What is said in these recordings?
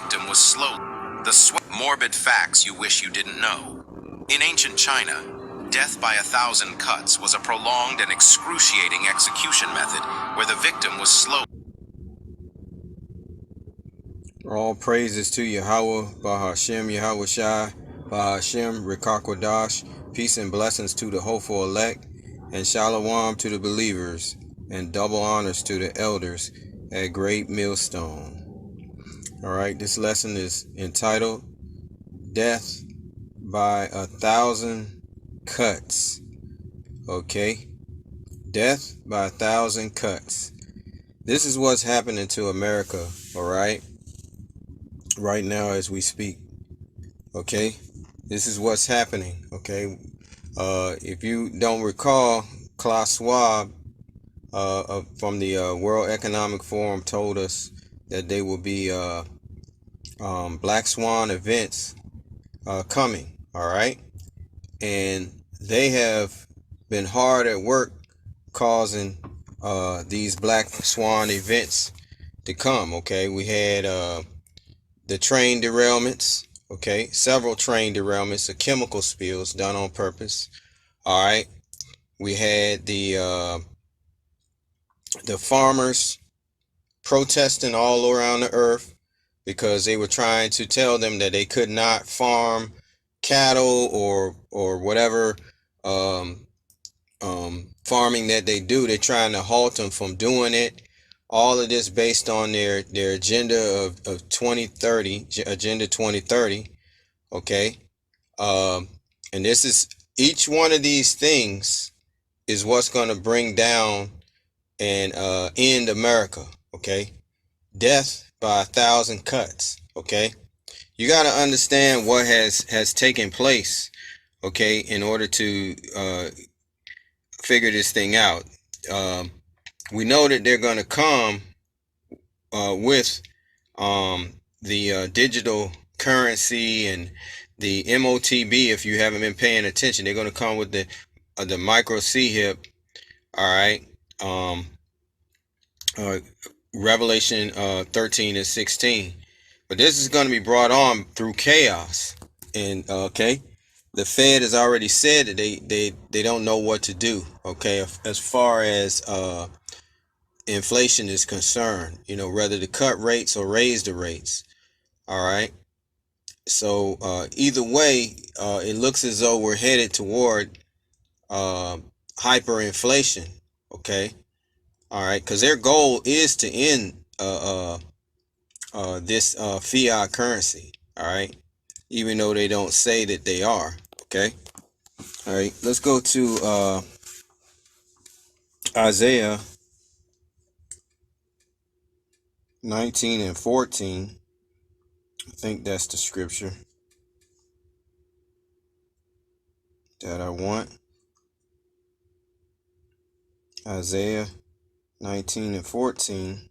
victim was slow. Morbid facts you wish you didn't know. In ancient China, death by 1,000 cuts was a prolonged and excruciating execution method where the victim was slow. All praises to Yahweh, Bahashem, Yahweh Shai, Bahashem, Rikakwadash, peace and blessings to the hopeful elect, and shalom to the believers, and double honors to the elders at Great Millstone. Alright, this lesson is entitled Death by 1,000 Cuts. Okay, death by 1,000 cuts. This is what's happening to America, alright? Right now as we speak. Okay, this is what's happening. Okay, if you don't recall, Klaus Schwab from the World Economic Forum told us that there will be black swan events coming. All right, and they have been hard at work causing these black swan events to come. Okay, we had the train derailments, okay, several train derailments of chemical spills done on purpose. All right, we had the farmers protesting all around the earth because they were trying to tell them that they could not farm cattle or whatever farming that they do. They're trying to halt them from doing it. All of this based on their agenda of 2030, Agenda 2030, okay? And this is, each one of these things is what's going to bring down and end America, okay? Death by 1,000 cuts, okay? You got to understand what has taken place, okay, in order to figure this thing out. We know that they're going to come with the digital currency and the MOTB. If you haven't been paying attention, they're going to come with the micro CHIP. All right. Revelation 13 and 16. But this is going to be brought on through chaos. And okay, the Fed has already said that they don't know what to do. Okay, as far as inflation is concerned, you know, whether to cut rates or raise the rates. All right. So either way, it looks as though we're headed toward hyperinflation. Okay. All right. Because their goal is to end this fiat currency. All right. Even though they don't say that they are. Okay. All right. Let's go to Isaiah 19 and 14. I think that's the scripture that I want. Isaiah 19 and 14.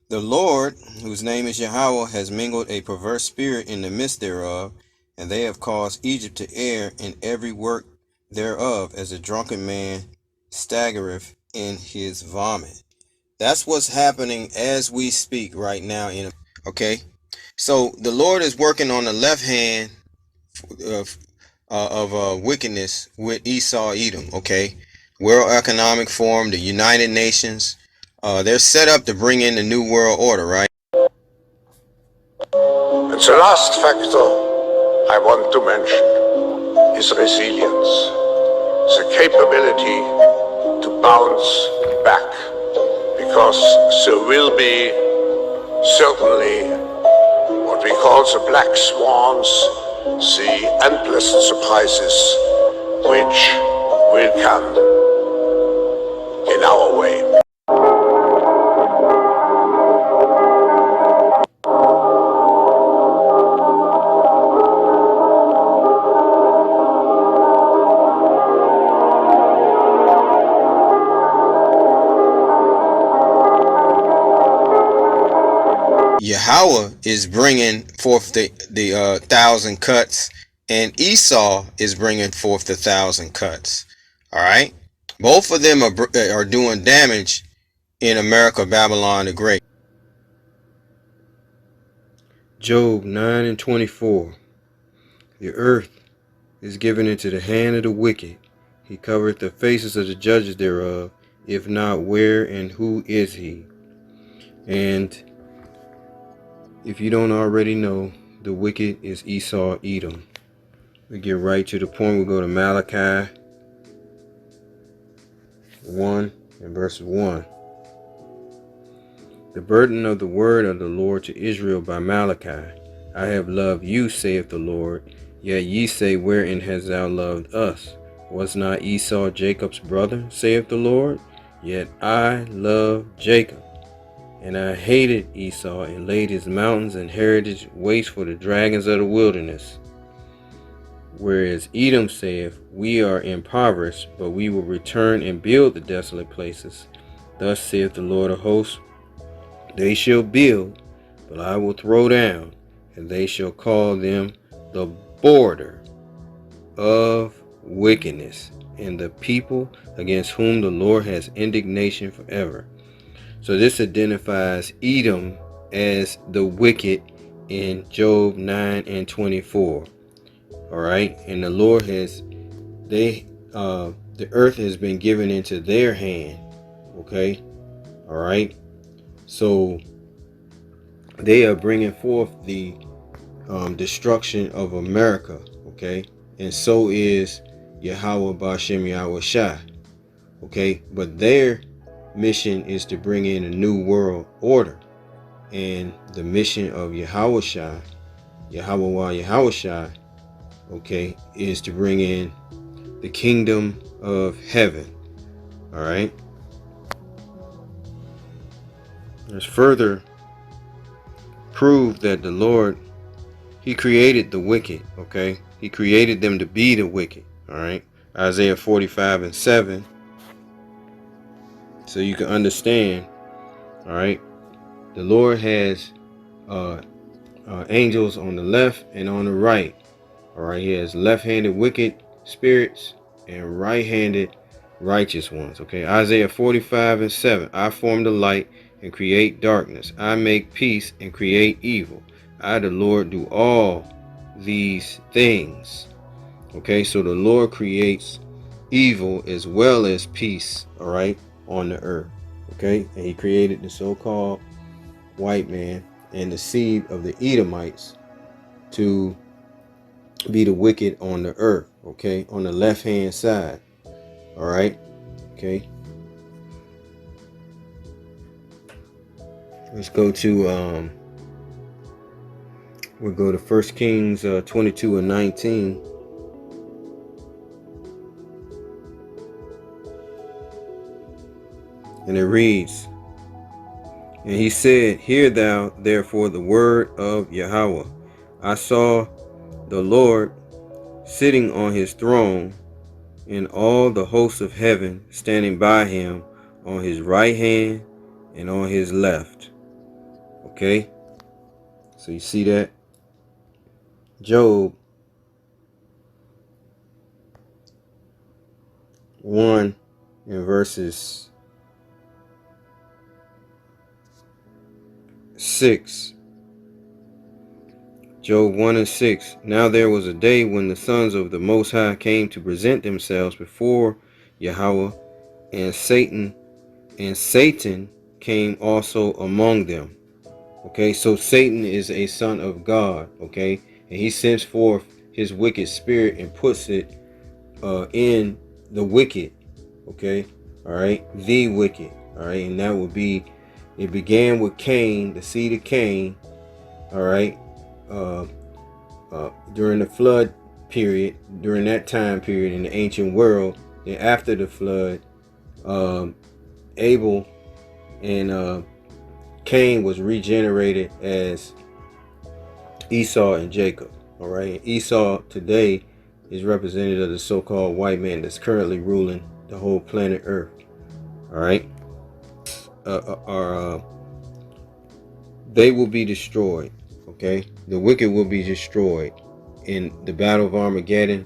The Lord, whose name is Yahweh, has mingled a perverse spirit in the midst thereof, and they have caused Egypt to err in every work thereof, as a drunken man staggereth in his vomit. That's what's happening as we speak right now. Okay, so the Lord is working on the left hand of wickedness with Esau, Edom. Okay, World Economic Forum, the United Nations, they're set up to bring in the New World Order, right? And the last factor I want to mention is resilience, the capability to bounce back, because there will be certainly what we call the black swans, the unpleasant surprises which will come in our way. Yahweh is bringing forth the 1,000 cuts, and Esau is bringing forth the 1,000 cuts. All right, both of them are doing damage in America, Babylon the Great. Job 9 and 24. The earth is given into the hand of the wicked. He covereth the faces of the judges thereof. If not, where and who is he? And if you don't already know, the wicked is Esau, Edom. We get right to the point. We go to Malachi 1 and verse 1. The burden of the word of the Lord to Israel by Malachi. I have loved you, saith the Lord. Yet ye say, wherein hast thou loved us? Was not Esau Jacob's brother, saith the Lord? Yet I loved Jacob, and I hated Esau, and laid his mountains and heritage waste for the dragons of the wilderness. Whereas Edom saith, we are impoverished, but we will return and build the desolate places. Thus saith the Lord of hosts, they shall build, but I will throw down, and they shall call them the border of wickedness, and the people against whom the Lord has indignation forever. So this identifies Edom as the wicked in Job 9 and 24. All right, and the Lord has, the earth has been given into their hand. Okay, all right. So they are bringing forth the destruction of America. Okay, and so is Yahweh Bashem Yahweh Shai. Okay, but their mission is to bring in a new world order. And the mission of Yahweh Shai, Yahweh Shai, okay, is to bring in the kingdom of heaven. All right. There's further proof that the Lord, he created the wicked. Okay, he created them to be the wicked. All right. Isaiah 45 and 7. So you can understand. All right. The Lord has angels on the left and on the right. All right. He has left-handed wicked spirits and right-handed righteous ones. Okay. Isaiah 45 and 7. I form the light and create darkness. I make peace and create evil. I, the Lord, do all these things. Okay. So the Lord creates evil as well as peace. All right. On the earth. Okay. And he created the so-called white man and the seed of the Edomites to be the wicked on the earth. Okay. On the left hand side. All right. Okay. Let's go to we'll go to 1 Kings 22 and 19. And it reads, and he said, hear thou therefore the word of Yahweh. I saw the Lord sitting on his throne, and all the hosts of heaven standing by him on his right hand and on his left. Okay, so you see that? Job 1 in verses 6. Job 1 and 6. Now there was a day when the sons of the Most High came to present themselves before Yahweh, and Satan came also among them. Okay, so Satan is a son of God. Okay, and he sends forth his wicked spirit and puts it in the wicked. Okay, all right, the wicked. All right, and that would be, it began with Cain, the seed of Cain. All right, during the flood period, during that time period in the ancient world. Then after the flood, Abel and Cain was regenerated as Esau and Jacob. All right, and Esau today is representative of the so-called white man that's currently ruling the whole planet Earth. All right, they will be destroyed. Okay, the wicked will be destroyed in the battle of Armageddon,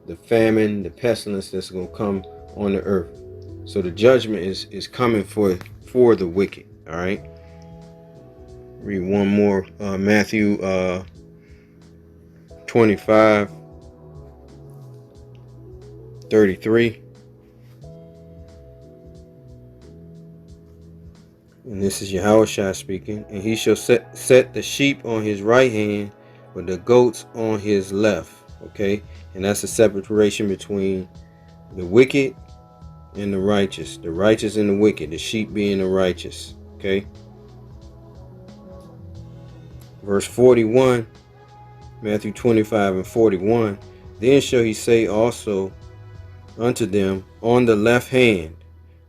the famine, the pestilence that's going to come on the earth. So the judgment is coming for the wicked. All right. Read one more. Matthew 25:33. And this is Yahushua speaking. And he shall set the sheep on his right hand, but the goats on his left. Okay? And that's a separation between the wicked and the righteous. The righteous and the wicked. The sheep being the righteous. Okay? Verse 41. Matthew 25:41. Then shall he say also unto them on the left hand,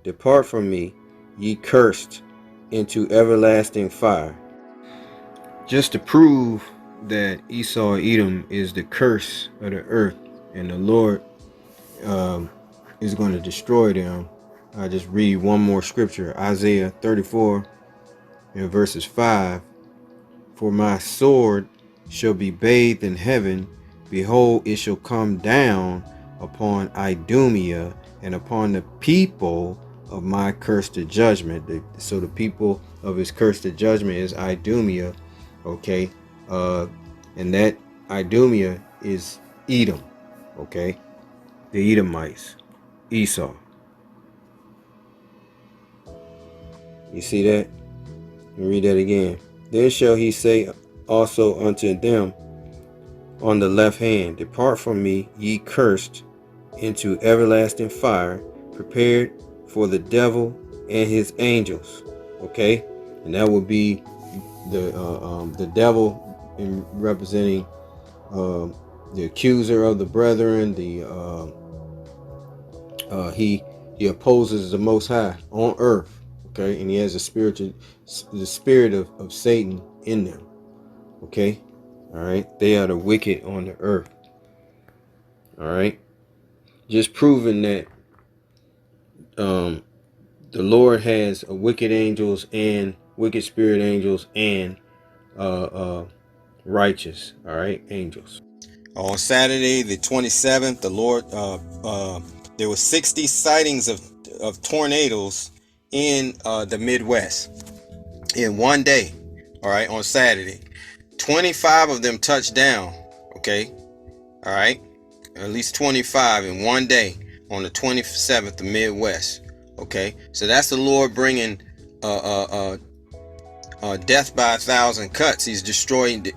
Depart from me, ye cursed, into everlasting fire. Just to prove that Esau Edom is the curse of the earth and the Lord is going to destroy them, I just read one more scripture. Isaiah 34 and verses 5. For my sword shall be bathed in heaven. Behold, it shall come down upon Idumea and upon the people of my cursed judgment. So the people of his cursed judgment is Idumea. Okay. And that Idumea is Edom. Okay. The Edomites. Esau. You see that? Let me read that again. Then shall he say also unto them on the left hand, Depart from me, ye cursed, into everlasting fire, prepared for the devil and his angels. Okay, and that would be the devil in representing the accuser of the brethren. He opposes the Most High on earth. Okay, and he has the spirit of Satan in them. Okay, all right, they are the wicked on the earth. All right, just proving that the Lord has wicked angels and wicked spirit angels and righteous, all right, angels. On Saturday the 27th, the Lord there were 60 sightings of tornadoes in the Midwest in one day. All right, on Saturday, 25 of them touched down. Okay, all right, at least 25 in one day on the 27th, the Midwest. Okay, so that's the Lord bringing death by 1,000 cuts. He's destroying the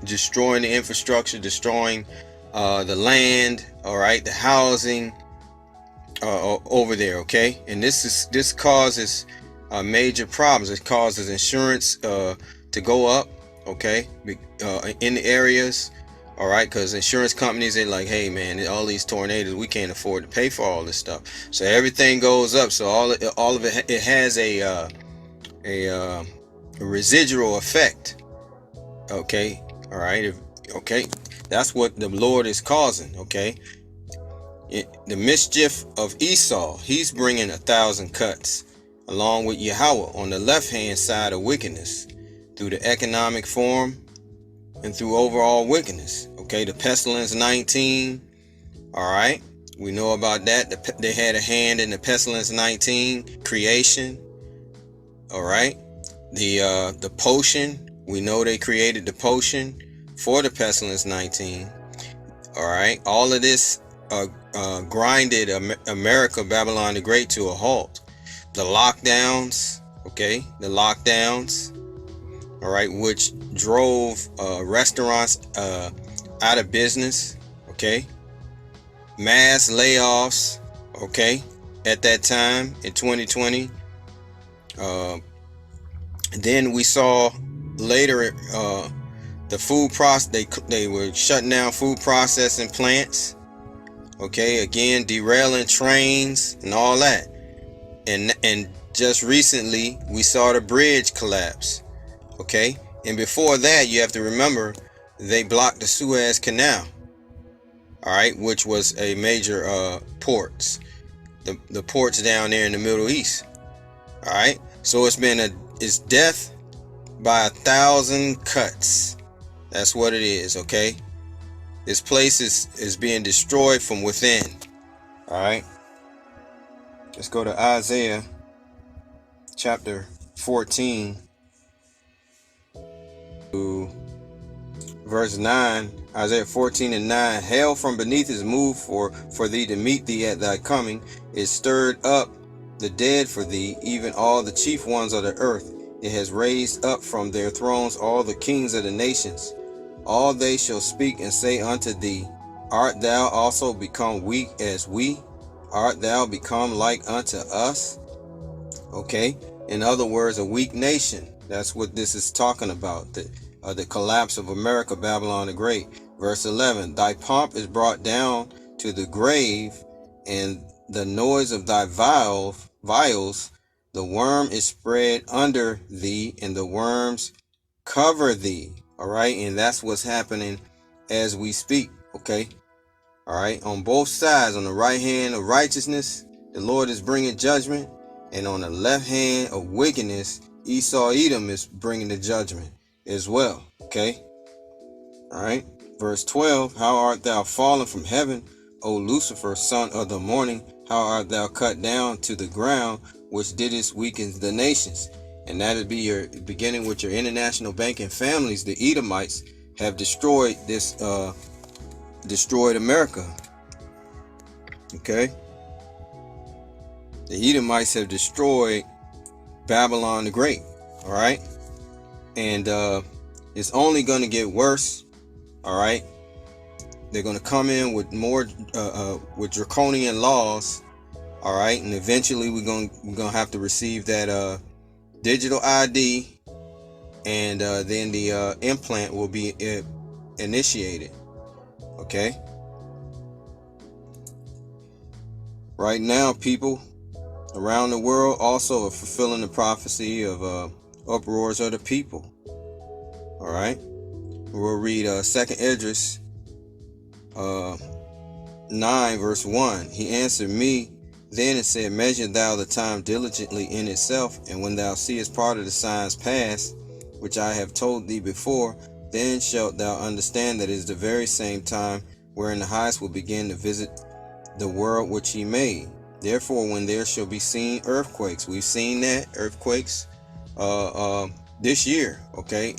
infrastructure, destroying the land. All right, the housing over there. Okay, and this causes major problems. It causes insurance to go up. Okay, in the areas. All right, because insurance companies, they're like, hey man, all these tornadoes, we can't afford to pay for all this stuff. So everything goes up. So all of it has a residual effect. Okay, all right, okay, that's what the Lord is causing. Okay, the mischief of Esau, he's bringing 1,000 cuts, along with Yahweh on the left hand side of wickedness, through the economic form and through overall wickedness. Okay, the pestilence 19. All right, we know about that. They had a hand in the pestilence 19 creation. All right, the potion, we know they created the potion for the pestilence 19. All right, all of this grinded America, Babylon the Great, to a halt. The lockdowns, okay, the lockdowns, all right, which drove restaurants out of business. Okay, mass layoffs. Okay, at that time in 2020. Then we saw later the food process. They were shutting down food processing plants. Okay, again derailing trains and all that. And just recently we saw the bridge collapse. Okay, and before that, you have to remember they blocked the Suez canal. All right, which was a major ports, the ports down there in the Middle East. All right, so it's death by 1,000 cuts. That's what it is. Okay, this place is being destroyed from within. All right, let's go to Isaiah chapter 14 Verse 9, Isaiah 14:9, hell from beneath is moved for thee to meet thee at thy coming. It stirred up the dead for thee, even all the chief ones of the earth. It has raised up from their thrones all the kings of the nations. All they shall speak and say unto thee, art thou also become weak as we? Art thou become like unto us? Okay, in other words, a weak nation. That's what this is talking about. The collapse of America, Babylon the Great. Verse 11, thy pomp is brought down to the grave, and the noise of thy vials, the worm is spread under thee, and the worms cover thee. All right, and that's what's happening as we speak. Okay, all right, on both sides, on the right hand of righteousness, the Lord is bringing judgment, and on the left hand of wickedness, Esau Edom is bringing the judgment as well. Okay, all right, verse 12, how art thou fallen from heaven, O Lucifer, son of the morning? How art thou cut down to the ground, which didst weaken the nations? And that'll be your beginning with your international banking families. The Edomites have destroyed destroyed America. Okay, the Edomites have destroyed Babylon the Great. All right, and it's only going to get worse. All right, they're going to come in with more with draconian laws. All right, and eventually we're gonna have to receive that digital ID, and then the implant will be initiated. Okay, right now people around the world also are fulfilling the prophecy of uproars of the people. All right, we'll read 2nd Esdras 9 verse 1. He answered me then and said, measure thou the time diligently in itself, and when thou seest part of the signs pass, which I have told thee before, then shalt thou understand that it is the very same time wherein the highest will begin to visit the world which he made. Therefore, when there shall be seen earthquakes, we've seen that earthquakes this year. Okay,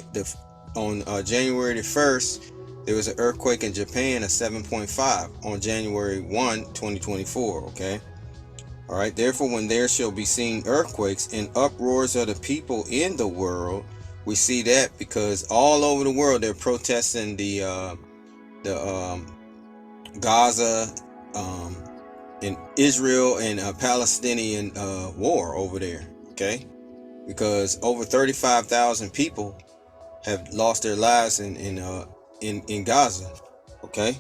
on January the 1st, there was an earthquake in Japan, a 7.5 on January 1, 2024. Okay, all right. Therefore, when there shall be seen earthquakes and uproars of the people in the world, we see that because all over the world they're protesting the Gaza, in Israel and Palestinian war over there. Okay, because over 35,000 people have lost their lives in Gaza. Okay,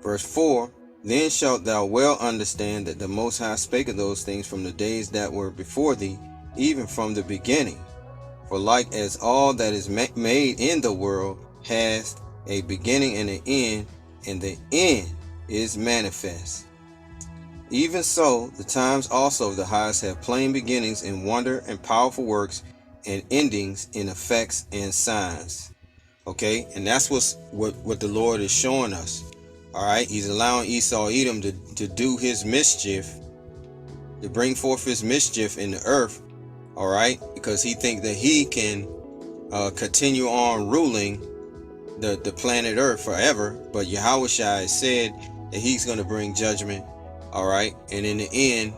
verse 4, then shalt thou well understand that the Most High spake of those things from the days that were before thee, even from the beginning. For like as all that is made in the world has a beginning and an end, and the end is manifest, even so the times also of the highest have plain beginnings in wonder and powerful works, and endings in effects and signs. Okay, and that's what the Lord is showing us. All right, he's allowing Esau Edom to do his mischief, to bring forth his mischief in the earth. All right, because he thinks that he can continue on ruling the planet Earth forever. But Yahushua said that he's going to bring judgment. All right, and in the end,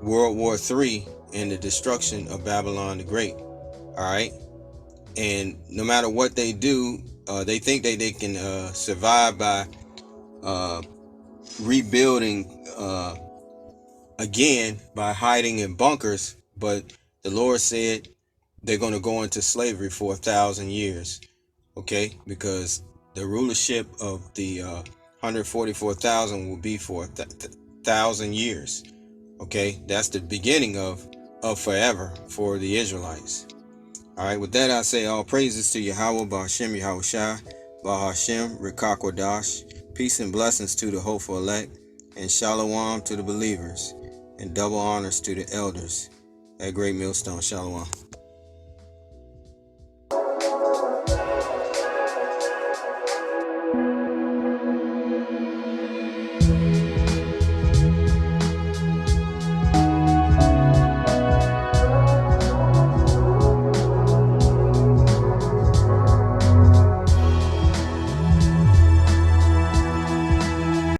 World War III and the destruction of Babylon the Great. All right, and no matter what they do, they think that they can survive by rebuilding again by hiding in bunkers. But the Lord said they're going to go into slavery for 1,000 years. Okay, because the rulership of the 144,000 will be for 1,000 years. Okay, that's the beginning of forever for the Israelites. All right, with that I say all praises to Yahweh, Ba'ashem Yahushua, Ba'ashem Rikakwadash. Peace and blessings to the hopeful elect, and shalom to the believers, and double honors to the elders at Great Millstone. Shalom.